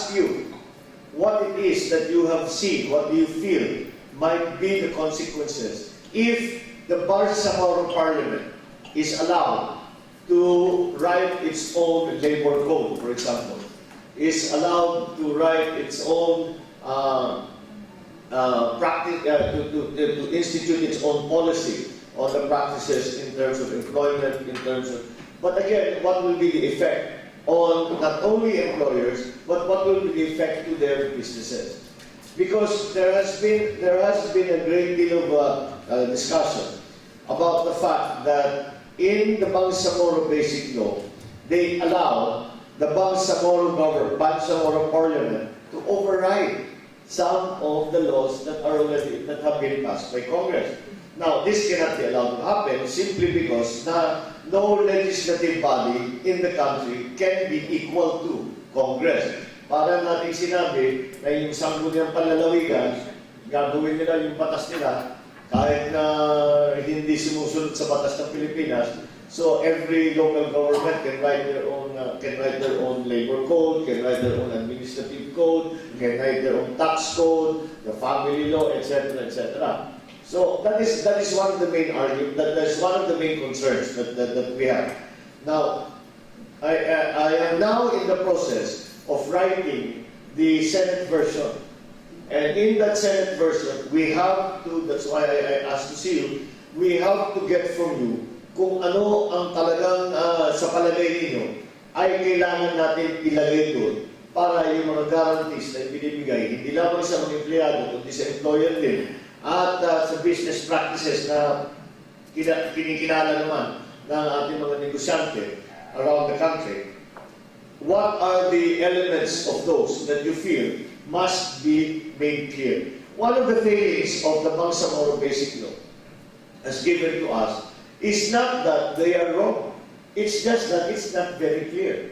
ask you what it is that you have seen, what do you feel might be the consequences if the Bangsamoro Parliament is allowed to write its own labor code, for example, is allowed to write its own to institute its own policy on the practices in terms of employment, in terms of... But again, what will be the effect on not only employers, but what will be the effect to their businesses? Because there has been a great deal of discussion about the fact that in the Bangsamoro Basic Law, they allow the Bangsamoro Parliament to override some of the laws that have been passed by Congress. Now, this cannot be allowed to happen simply because no legislative body in the country can be equal to Congress. Para natin sinabi na yung sangguniang panlalawigan, gagawin nila yung batas nila kahit na hindi sumusunod sa batas ng Pilipinas. So every local government can write their own labor code, can write their own administrative code, can write their own tax code, the family law, etc., etc. So that is one of the main arguments. That's one of the main concerns that we have. Now, I am now in the process of writing the Senate version, and in that Senate version, we have to. That's why I asked to see you. We have to get from you kung ano ang talagang sa palagay ninyo ay kailangan natin ilagay doon para yung mga guarantees na ibinibigay hindi lamang sa mga empleyado kundi sa employer din at sa business practices na kinikilala naman ng ating mga negosyante around the country. What are the elements of those that you feel must be made clear? One of the failings of the Bangsamoro Basic Law as given to us is not that they are wrong. It's just that it's not very clear.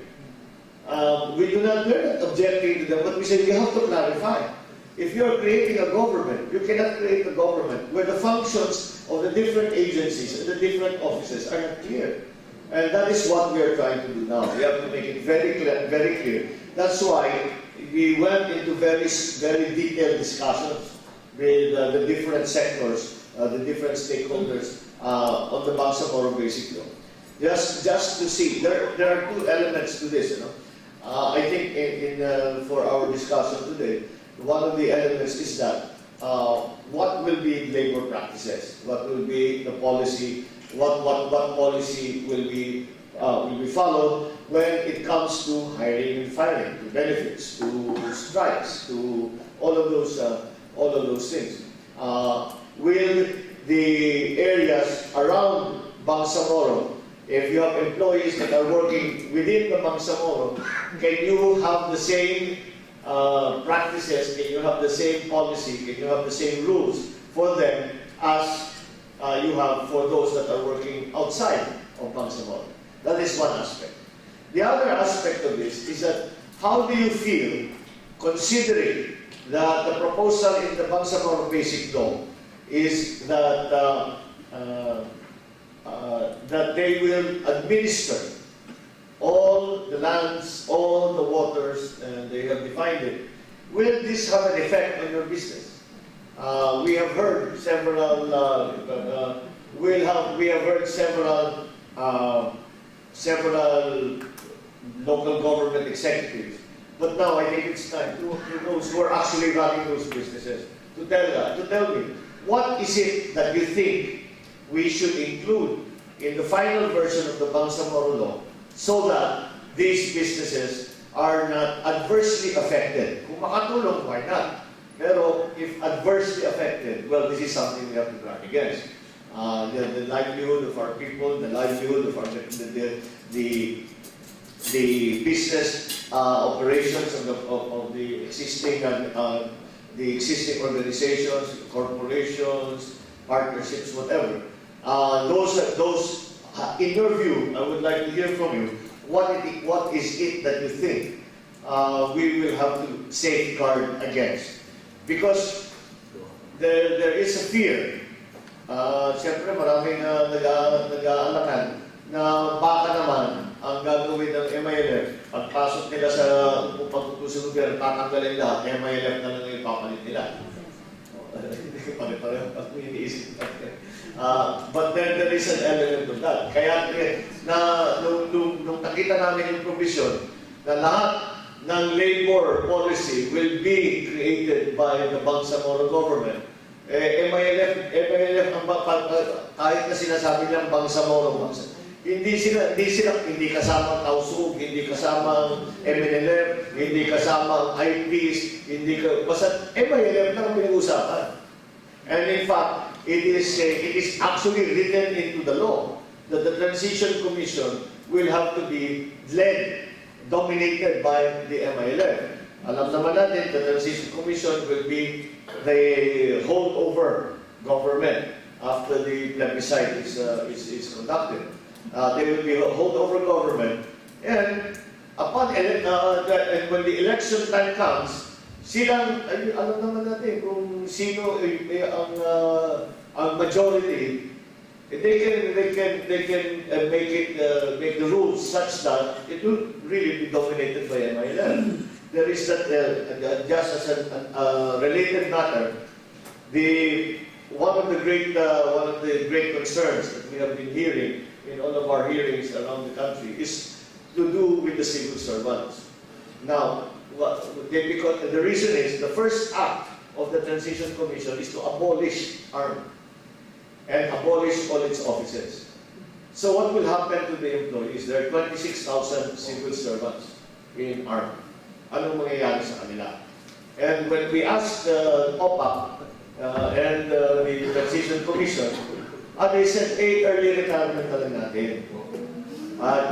We do not objecting to them, but we say you have to clarify. If you are creating a government, you cannot create a government where the functions of the different agencies and the different offices are not clear. And that is what we are trying to do now. We have to make it very clear. That's why we went into very detailed discussions with the different sectors, the different stakeholders on the Bangsamoro Basic Law. Just to see, there are two elements to this. I think for our discussion today, one of the elements is that what will be labor practices? What will be the policy? What policy will be followed when it comes to hiring and firing, to benefits, to strikes, to all of those things? Will the areas around Bangsamoro, if you have employees that are working within the Bangsamoro, can you have the same practices, can you have the same policy, can you have the same rules for them as you have for those that are working outside of Bangsamoro? That is one aspect. The other aspect of this is that how do you feel considering that the proposal in the Bangsamoro Basic Law is that that they will administer all the lands, all the waters, and they have defined it. Will this have an effect on your business? We have heard several. We have heard several local government executives. But now I think it's time to those who are actually running those businesses to tell me what is it that you think we should include in the final version of the Bangsamoro Law so that these businesses are not adversely affected. Kung makatulong, why not? Pero if adversely affected, well, this is something we have to guard against. The livelihood of our people, the livelihood of the business operations of the existing organizations, corporations, partnerships, whatever. Those in your view, I would like to hear from you. What is it that you think we will have to safeguard against? Because there is a fear. Siyempre maraming nag-aalakan na baka naman ang gagawin ng MILF pagpasok nila sa pagtutusin gobyerno, tatanggalin lahat, MILF na lang yung papalit nila. Pare-pareho ang iniisip natin. But there is an element of that. Kaya nung nakita namin yung provision na lahat ng labor policy will be created by the Bangsamoro government, MILF kahit na sinasabi nilang Bangsamoro, hindi kasama Tausug, hindi kasama MNLF, hindi kasama IPs, basta MILF na ang pinag-uusapan. And in fact, it is actually written into the law that the Transition Commission will have to be dominated by the MILF. Alam naman natin, the Transition Commission will be the holdover government after the plebiscite is conducted. They will be a holdover government, and when the election time comes, alam naman natin kung sino ang majority, they can make the rules such that it will really be dominated by MILF. There is that, just as a related matter, one of the great concerns that we have been hearing in all of our hearings around the country is to do with the civil servants. Now, the reason is the first act of the Transition Commission is to abolish ARM and abolish all its offices. So what will happen to the employees? There are 26,000 civil servants in ARM. Anong mangyayari sa kanila? And when we asked OPAC and the Transition Commission, they said, early retirement na lang natin. At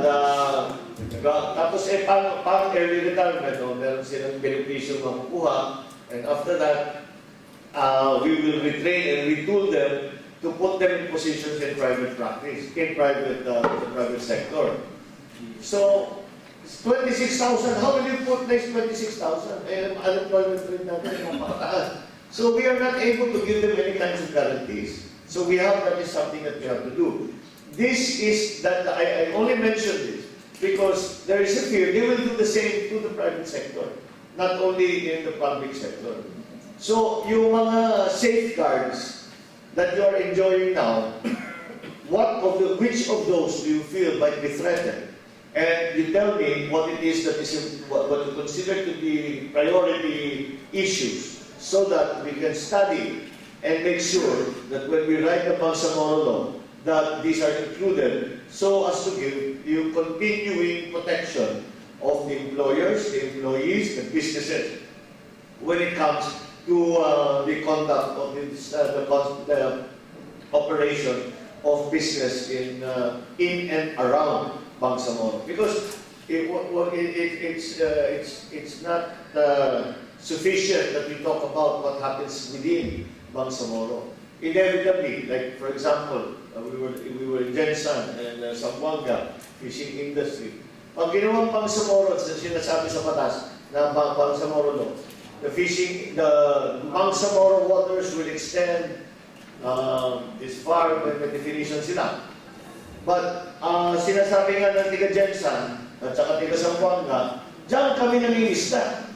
tapos paano early retirement? Meron silang benepisyo makukuha. And after that, we will retrain and retool them to put them in positions in private practice, in private sector. So, 26,000, how will you put next 26,000? Unemployment rate natin, mapakataas. So we are not able to give them any kinds of guarantees. So that is something that we have to do. I only mentioned this because there is a fear they will do the same to the private sector, not only in the public sector. So yung mga safeguards that you are enjoying now, which of those do you feel might be threatened? And you tell me what it is what you consider to be priority issues, so that we can study and make sure that when we write the Bangsamoro law, that these are included, so as to give you continuing protection of the employers, the employees, the businesses, when it comes to the conduct of the operation of business in and around Bangsamoro. Because it's not sufficient that we talk about what happens within Bangsamoro. Inevitably, like for example, we were in Jensan and Zamboanga, fishing industry. Pag ginawang Bangsamoro, sinasabi sa batas na Bangsamoro law, the Bangsamoro waters will extend this far, may definition sila. But sinasabi nga ng tiga Jensan at saka tiga Zamboanga, diyan kami nangingisda.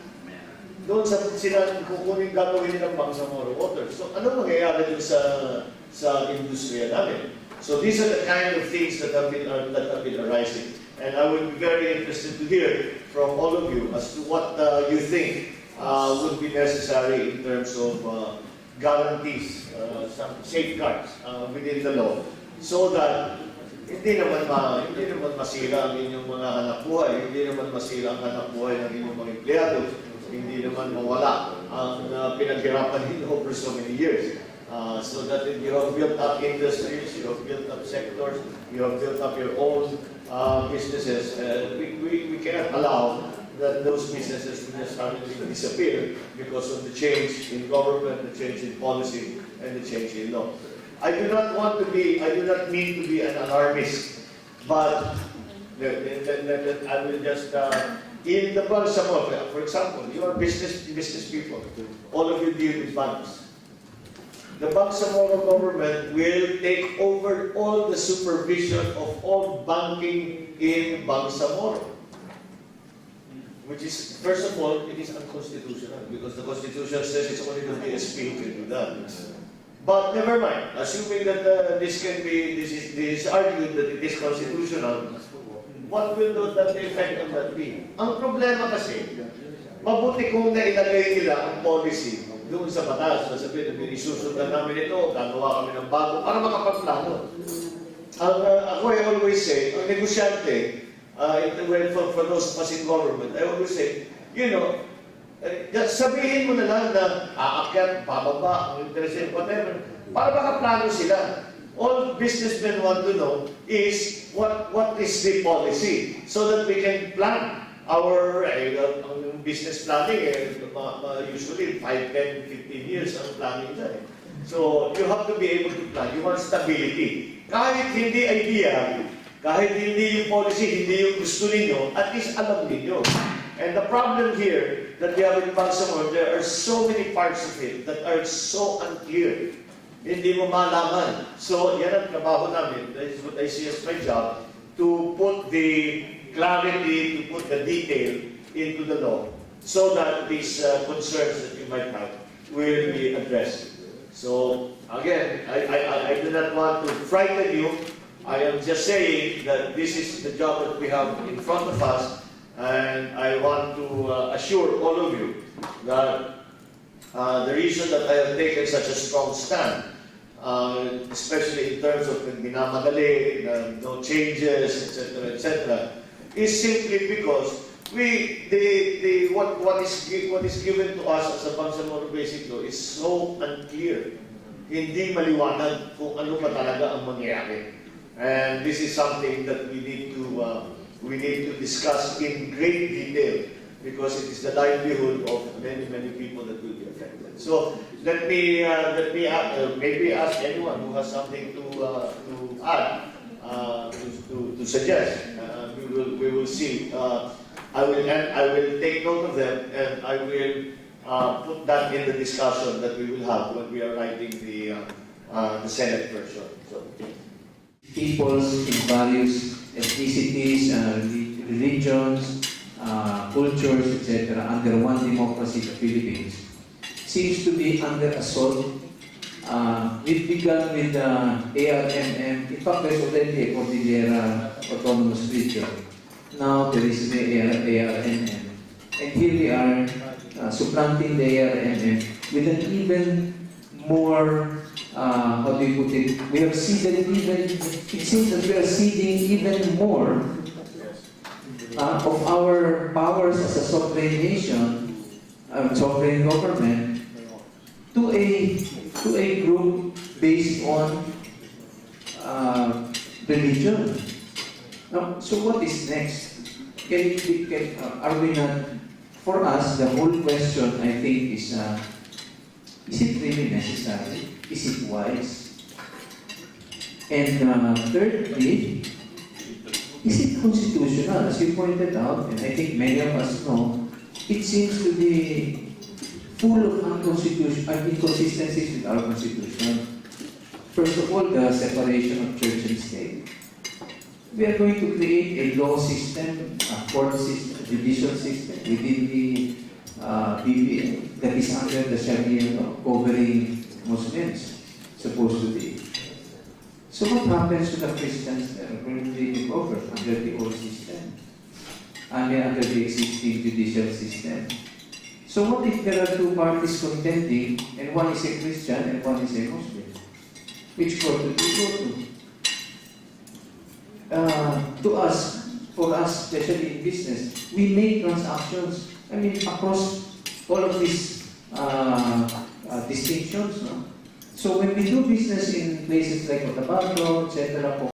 Doon sila kukunin gagawin nilang Bangsamoro water. So ano mangyayari dun sa industriya namin? So these are the kind of things that have been arising. And I would be very interested to hear from all of you as to what you think would be necessary in terms of guarantees, some safeguards within the law, so that hindi naman masira ang inyong mga hanapbuhay, hindi naman masira ang hanapbuhay ng inyong mga empleyado, hindi naman mawala ang pinaghirapan ninyo over so many years. So that you have built up industries, you have built up sectors, you have built up your own businesses. We cannot allow that those businesses will just suddenly disappear because of the change in government, the change in policy, and the change in law. I do not mean to be an alarmist, but I will just in the Bangsamoro, for example, you are business people. All of you deal with banks. The Bangsamoro government will take over all the supervision of all banking in Bangsamoro. which is, first of all, it is unconstitutional because the Constitution says it's only the PSP who can do that. But never mind, assuming that this is argued that it is constitutional, what will the effect of that be? Ang problema kasi, mabuti kung nailagay nila ang policy doon sa batas, na sabihin na isusundan namin ito, gagawa kami ng bago para makapagplano. Ako, I always say, ang negosyante, for those of us in government, I always say, you know, sabihin mo na lang na aakyat, bababa, ang interest, whatever, para makaplano sila. All businessmen want to know is what is the policy so that we can plan our business planning. Usually 5, 10, 15 years ang planning dyan. So you have to be able to plan. You want stability. Kahit hindi idea, kahit hindi yung policy, hindi yung gusto ninyo, at least alam ninyo. And the problem here that we have in Bangsamoro, there are so many parts of it that are so unclear. Hindi mo malaman. So, yan ang trabaho namin. That is what I see as my job, to put the clarity, to put the detail into the law, so that these concerns that you might have will be addressed. So, again, I do not want to frighten you. I am just saying that this is the job that we have in front of us. And I want to assure all of you that the reason that I have taken such a strong stand, especially in terms of minamadali, no changes, etc., is simply because what is given to us as a Bangsamoro Basic Law is so unclear. Hindi maliwanag kung ano ba talaga ang mangyayari. And this is something that we need to discuss in great detail because it is the livelihood of many people that will be affected. So let me maybe ask anyone who has something to add, to suggest. We will see. I will take note of them and I will put that in the discussion that we will have when we are writing the Senate version. So. Peoples in various ethnicities, religions, cultures, etc., under one democracy, the Philippines, seems to be under assault. We've begun with the ARMM. In fact, there's already a Cordillera Autonomous Region. Now there is the ARMM. And here we are supplanting the ARMM with an even more how do you put it? We have ceded it seems that we are ceding even more of our powers as a sovereign nation, sovereign government, to a group based on religion. Now, so what is next? Are we not? For us, the whole question, I think, is it really necessary? Is it wise? And thirdly, is it constitutional? As you pointed out, and I think many of us know, it seems to be full of inconsistencies with our Constitution. First of all, the separation of church and state. We are going to create a law system, a court system, a judicial system within the BBA that is under the Sharia law covering Muslims, supposed to be. So what happens to the Christians that are currently covered under the old system? Under the existing judicial system. So what if there are two parties contending and one is a Christian and one is a Muslim? Which court do you go to? For us, especially in business, we make transactions. I mean, across all of these distinctions. No? So when we do business in places like Cotabato, etc.,